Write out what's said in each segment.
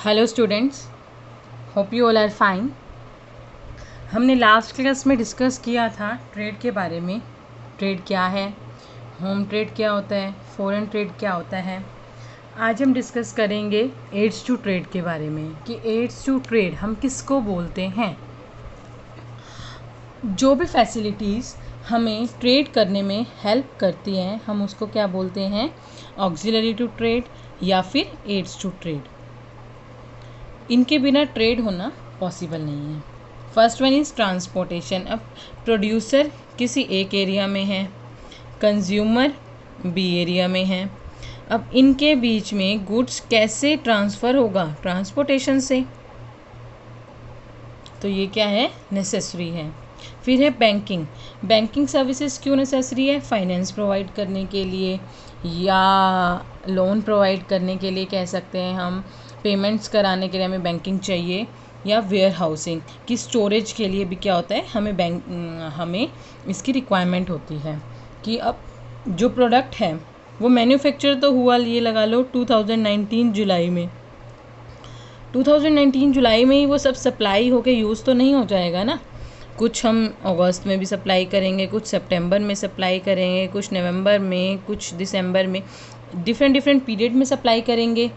Hello students, hope you all are fine. हमने last class में discuss किया था ट्रेड के बारे में। ट्रेड क्या है, होम ट्रेड क्या होता है, फॉरेन ट्रेड क्या होता है। आज हम डिस्कस करेंगे एड्स टू ट्रेड के बारे में कि एड्स टू ट्रेड हम किसको बोलते हैं। जो भी फैसिलिटीज़ हमें ट्रेड करने में हेल्प करती हैं हम उसको क्या बोलते हैं, ऑक्सिलरी टू ट्रेड या फिर एड्स टू ट्रेड। इनके बिना ट्रेड होना पॉसिबल नहीं है। First one is transportation. अब प्रोड्यूसर किसी एक एरिया में है, कंज्यूमर बी एरिया में है। अब इनके बीच में गुड्स कैसे ट्रांसफ़र होगा, ट्रांसपोर्टेशन से। तो ये क्या है, नेसेसरी है। फिर है बैंकिंग। बैंकिंग सर्विसेज क्यों नेसेसरी है, फाइनेंस प्रोवाइड करने के लिए या लोन प्रोवाइड करने के लिए कह सकते हैं हम। पेमेंट्स कराने के लिए हमें बैंकिंग चाहिए, या वेयर हाउसिंग की स्टोरेज के लिए भी क्या होता है, हमें इसकी रिक्वायरमेंट होती है कि अब जो प्रोडक्ट है वो मैन्युफैक्चर तो हुआ, ये लगा लो 2019 जुलाई में। 2019 जुलाई में ही वो सब सप्लाई होके यूज़ तो नहीं हो जाएगा ना। कुछ हम अगस्त में भी सप्लाई करेंगे, कुछ सितंबर में सप्लाई करेंगे, कुछ नवंबर में, कुछ दिसंबर में, डिफरेंट पीरियड में सप्लाई करेंगे।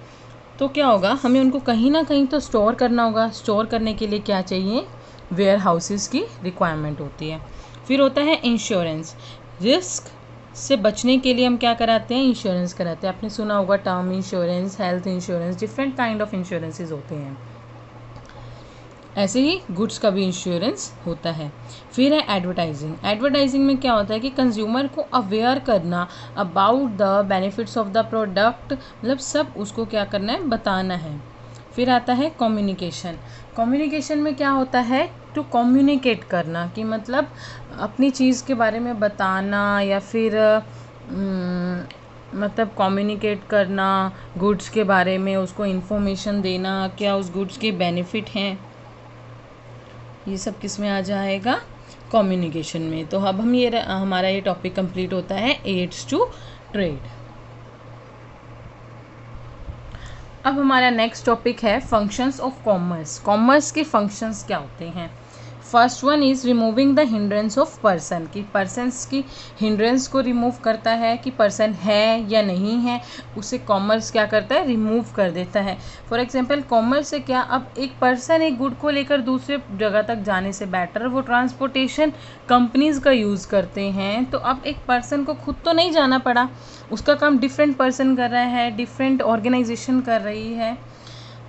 तो क्या होगा, हमें उनको कहीं ना कहीं तो स्टोर करना होगा। स्टोर करने के लिए क्या चाहिए, वेयर हाउसेस की रिक्वायरमेंट होती है। फिर होता है इंश्योरेंस। रिस्क से बचने के लिए हम क्या कराते हैं, इंश्योरेंस कराते हैं। आपने सुना होगा term insurance, health insurance, different kind of insurances होते हैं। ऐसे ही गुड्स का भी इंश्योरेंस होता है। फिर है एडवर्टाइजिंग। एडवर्टाइजिंग में क्या होता है कि कंज्यूमर को अवेयर करना about the benefits of the product, मतलब सब उसको क्या करना है, बताना है। फिर आता है कम्युनिकेशन। कम्युनिकेशन में क्या होता है, टू कम्युनिकेट करना, कि मतलब अपनी चीज़ के बारे में बताना या फिर मतलब कम्युनिकेट करना गुड्स के बारे में, उसको इन्फॉर्मेशन देना, क्या उस गुड्स के बेनिफिट हैं। ये सब किस में आ जाएगा, कम्युनिकेशन में। तो अब हम हमारा ये टॉपिक कंप्लीट होता है एड्स टू ट्रेड। अब हमारा नेक्स्ट टॉपिक है फंक्शंस ऑफ कॉमर्स। कॉमर्स के फंक्शंस क्या होते हैं। First one is removing the hindrance of person, कि पर्सनस की हिंड्रेंस को रिमूव करता है कि पर्सन है या नहीं है, उसे कॉमर्स क्या करता है, रिमूव कर देता है। फॉर एग्जांपल कॉमर्स से क्या, अब एक पर्सन एक गुड को लेकर दूसरे जगह तक जाने से बेटर वो ट्रांसपोर्टेशन कंपनीज़ का यूज़ करते हैं। तो अब एक पर्सन को खुद तो नहीं जाना पड़ा, उसका काम डिफरेंट पर्सन कर रहा है, डिफरेंट ऑर्गेनाइजेशन कर रही है।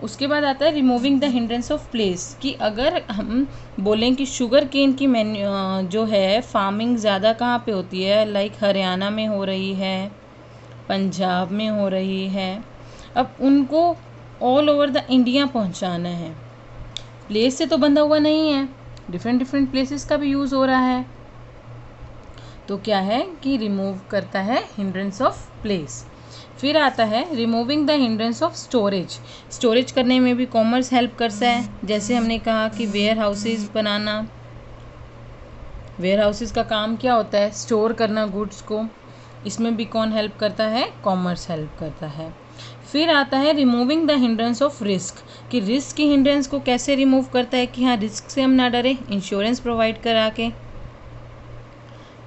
उसके बाद आता है removing the hindrance of place, कि अगर हम बोलें कि शुगर केन की जो है फार्मिंग ज़्यादा कहाँ पे होती है, लाइक हरियाणा में हो रही है, पंजाब में हो रही है। अब उनको ऑल ओवर द इंडिया पहुंचाना है, प्लेस से तो बंधा हुआ नहीं है, डिफरेंट प्लेसेस का भी यूज़ हो रहा है। तो क्या है कि रिमूव करता है हिंड्रेंस ऑफ प्लेस। फिर आता है removing the hindrance of storage. Storage करने में भी कॉमर्स हेल्प करता है। जैसे हमने कहा कि वेयर हाउसेज बनाना, वेयर हाउसेज का काम क्या होता है, स्टोर करना गुड्स को। इसमें भी कौन हेल्प करता है, कॉमर्स हेल्प करता है। फिर आता है removing the hindrance of risk, कि रिस्क की हिंड्रेंस को कैसे रिमूव करता है कि हाँ रिस्क से हम ना डरे, इंश्योरेंस प्रोवाइड करा के।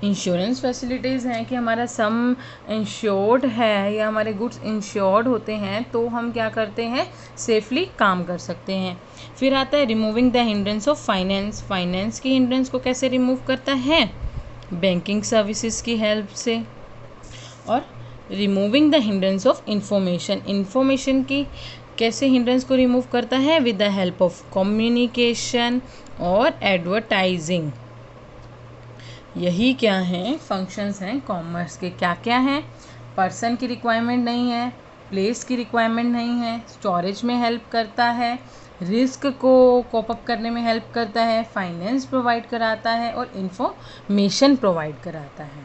इंश्योरेंस फैसिलिटीज़ हैं कि हमारा सम इंश्योर्ड है या हमारे गुड्स इंश्योर्ड होते हैं तो हम क्या करते हैं, सेफली काम कर सकते हैं। फिर आता है removing the hindrance of finance. Finance की हिंड्रेंस को कैसे रिमूव करता है, बैंकिंग सर्विसेज की हेल्प से। और removing the hindrance of information. Information की कैसे हिंड्रेंस को रिमूव करता है, with the help of communication और एडवर्टाइजिंग। यही क्या हैं, फंक्शंस हैं कॉमर्स के। क्या क्या हैं, पर्सन की रिक्वायरमेंट नहीं है, प्लेस की रिक्वायरमेंट नहीं है, स्टोरेज में हेल्प करता है, रिस्क को कोप अप करने में हेल्प करता है, फाइनेंस प्रोवाइड कराता है और इंफॉर्मेशन प्रोवाइड कराता है।